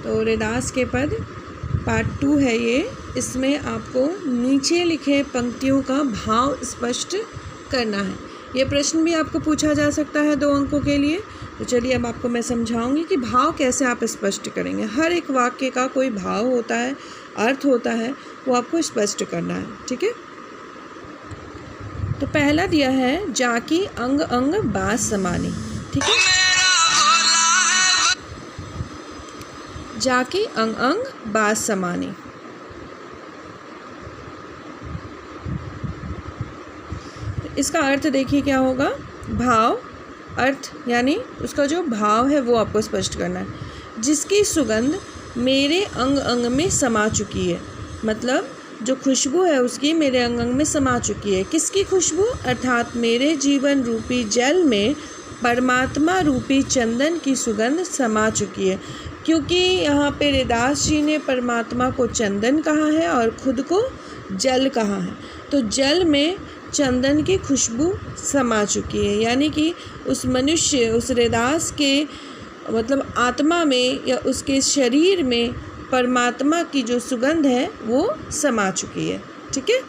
तो रैदास के पद पार्ट 2 है ये। इसमें आपको नीचे लिखे पंक्तियों का भाव स्पष्ट करना है। ये प्रश्न भी आपको पूछा जा सकता है 2 अंकों के लिए। तो चलिए अब आपको मैं समझाऊंगी कि भाव कैसे आप स्पष्ट करेंगे। हर एक वाक्य का कोई भाव होता है, अर्थ होता है, वो आपको स्पष्ट करना है। ठीक है, तो पहला दिया है जाकी अंग अंग बास समानी। ठीक है, जाकी अंग अंग बास समानी। इसका अर्थ देखिए क्या होगा। भाव, अर्थ यानी उसका जो भाव है वो आपको स्पष्ट करना है। जिसकी सुगंध मेरे अंग अंग में समा चुकी है, मतलब जो खुशबू है उसकी मेरे अंग अंग में समा चुकी है। किसकी खुशबू? अर्थात मेरे जीवन रूपी जल में परमात्मा रूपी चंदन की सुगंध समा चुकी है। क्योंकि यहाँ पे रैदास जी ने परमात्मा को चंदन कहा है और खुद को जल कहा है, तो जल में चंदन की खुशबू समा चुकी है। यानी कि उस मनुष्य, उस रैदास के मतलब आत्मा में या उसके शरीर में परमात्मा की जो सुगंध है वो समा चुकी है। ठीक है,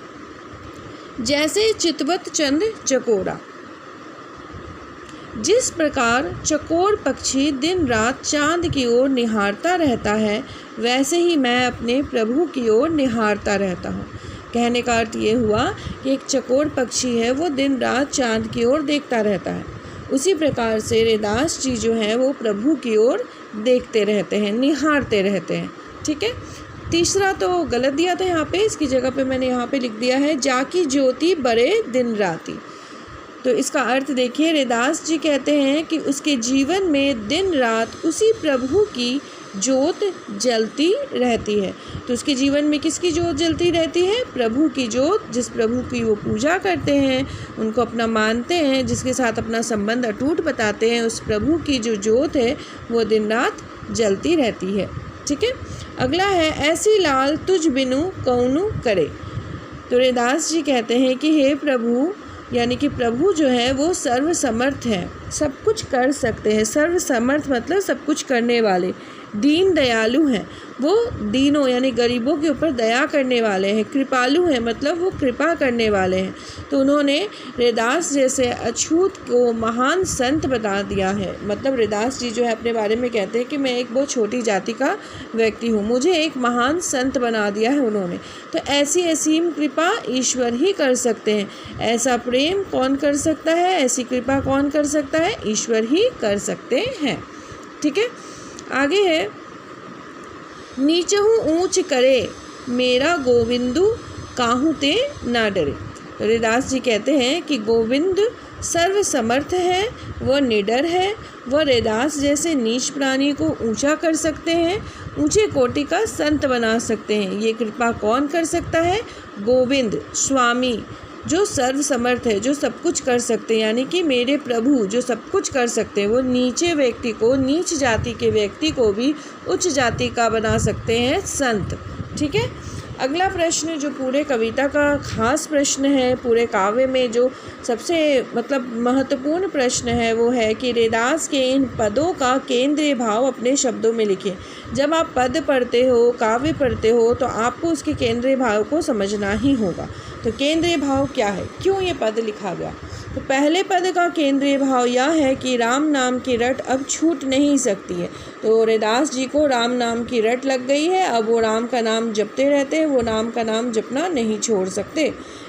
जैसे चितवत चंद चकोरा। जिस प्रकार चकोर पक्षी दिन रात चांद की ओर निहारता रहता है, वैसे ही मैं अपने प्रभु की ओर निहारता रहता हूँ। कहने का अर्थ ये हुआ कि एक चकोर पक्षी है, वो दिन रात चांद की ओर देखता रहता है। उसी प्रकार से रैदास जी जो हैं वो प्रभु की ओर देखते रहते हैं, निहारते रहते हैं। ठीक है, तीसरा तो गलत दिया था यहाँ पे, इसकी जगह पे मैंने यहाँ पे लिख दिया है जाकी ज्योति बरे दिन राती। तो इसका अर्थ देखिए, रैदास जी कहते हैं कि उसके जीवन में दिन रात उसी प्रभु की ज्योत जलती रहती है। तो उसके जीवन में किसकी ज्योत जलती रहती है? प्रभु की ज्योत। जिस प्रभु की वो पूजा करते हैं, उनको अपना मानते हैं, जिसके साथ अपना संबंध अटूट बताते हैं, उस प्रभु की जो ज्योत है वो दिन रात जलती रहती है। ठीक है, अगला है ऐसी लाल तुझ बिनु कौनु करे। तो रैदास जी कहते हैं कि हे प्रभु, यानी कि प्रभु जो है वो सर्वसमर्थ है, सब कुछ कर सकते हैं। सर्वसमर्थ मतलब सब कुछ करने वाले। दीन दयालु हैं, वो दीनों यानी गरीबों के ऊपर दया करने वाले हैं। कृपालु हैं, मतलब वो कृपा करने वाले हैं। तो उन्होंने रैदास जैसे अछूत को महान संत बता दिया है। मतलब रैदास जी जो है अपने बारे में कहते हैं कि मैं एक बहुत छोटी जाति का व्यक्ति हूँ, मुझे एक महान संत बना दिया है उन्होंने। तो ऐसी असीम कृपा ईश्वर ही कर सकते हैं। ऐसा प्रेम कौन कर सकता है? ऐसी कृपा कौन कर सकता है? ईश्वर ही कर सकते हैं। ठीक है, आगे है नीचहु ऊंच करे मेरा गोविंदु काहू ते ना डरे। तो रैदास जी कहते हैं कि गोविंद सर्वसमर्थ है, वह निडर है, वह रैदास जैसे नीच प्राणी को ऊंचा कर सकते हैं, ऊंचे कोटि का संत बना सकते हैं। ये कृपा कौन कर सकता है? गोविंद स्वामी जो सर्वसमर्थ है, जो सब कुछ कर सकते हैं। यानी कि मेरे प्रभु जो सब कुछ कर सकते हैं, वो नीचे व्यक्ति को, नीच जाति के व्यक्ति को भी उच्च जाति का बना सकते हैं संत। ठीक है, अगला प्रश्न जो पूरे कविता का खास प्रश्न है, पूरे काव्य में जो सबसे मतलब महत्वपूर्ण प्रश्न है, वो है कि रैदास के इन पदों का केंद्रीय भाव अपने शब्दों में लिखिए। जब आप पद पढ़ते हो, काव्य पढ़ते हो, तो आपको उसके केंद्रीय भाव को समझना ही होगा। तो केंद्रीय भाव क्या है, क्यों ये पद लिखा गया? तो पहले पद का केंद्रीय भाव यह है कि राम नाम की रट अब छूट नहीं सकती है। तो रैदास जी को राम नाम की रट लग गई है, अब वो राम का नाम जपते रहते हैं, वो नाम का नाम जपना नहीं छोड़ सकते।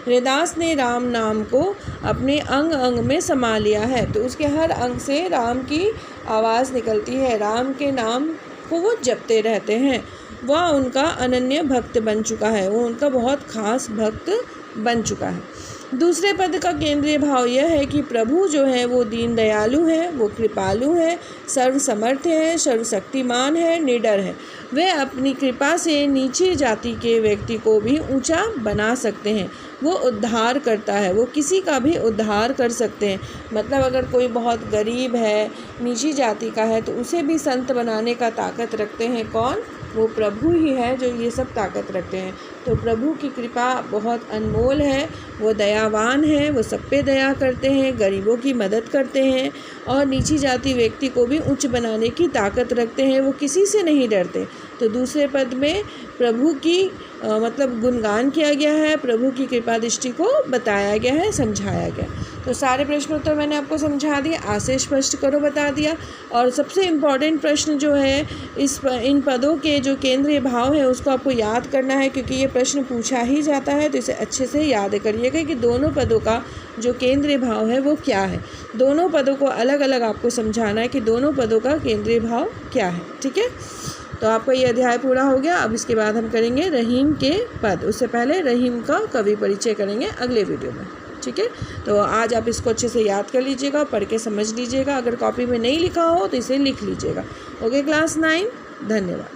रैदास ने राम नाम को अपने अंग अंग में समा लिया है, तो उसके हर अंग से राम की आवाज़ निकलती है, राम के नाम को वो जपते रहते हैं। वह उनका अनन्य भक्त बन चुका है, वो उनका बहुत खास भक्त बन चुका है। दूसरे पद का केंद्रीय भाव यह है कि प्रभु जो है वो दीन दयालु है, वो कृपालु है, सर्वसमर्थ है, सर्वशक्तिमान है, निडर है। वे अपनी कृपा से नीचे जाति के व्यक्ति को भी ऊंचा बना सकते हैं। वो उद्धार करता है, वो किसी का भी उद्धार कर सकते हैं। मतलब अगर कोई बहुत गरीब है, नीची जाति का है, तो उसे भी संत बनाने का ताकत रखते हैं कौन? वो प्रभु ही है जो ये सब ताकत रखते हैं। तो प्रभु की कृपा बहुत अनमोल है, वो दयावान हैं, वो सब पे दया करते हैं, गरीबों की मदद करते हैं और नीची जाति व्यक्ति को भी उच्च बनाने की ताकत रखते हैं, वो किसी से नहीं डरते। तो दूसरे पद में प्रभु की मतलब गुणगान किया गया है, प्रभु की कृपा दृष्टि को बताया गया है, समझाया गया। तो सारे प्रश्नोत्तर मैंने आपको समझा दिया, आज से स्पष्ट करो बता दिया। और सबसे इम्पॉर्टेंट प्रश्न जो है इन पदों के जो केंद्रीय भाव है उसको आपको याद करना है, क्योंकि ये प्रश्न पूछा ही जाता है, तो इसे अच्छे से याद करिएगा कि दोनों पदों का जो केंद्रीय भाव है वो क्या है। दोनों पदों को अलग अलग आपको समझाना है कि दोनों पदों का केंद्रीय भाव क्या है। ठीक है, तो आपका ये अध्याय पूरा हो गया। अब इसके बाद हम करेंगे रहीम के पद। उससे पहले रहीम का कवि परिचय करेंगे अगले वीडियो में। ठीक है, तो आज आप इसको अच्छे से याद कर लीजिएगा, पढ़ के समझ लीजिएगा। अगर कॉपी में नहीं लिखा हो तो इसे लिख लीजिएगा। ओके क्लास 9, धन्यवाद।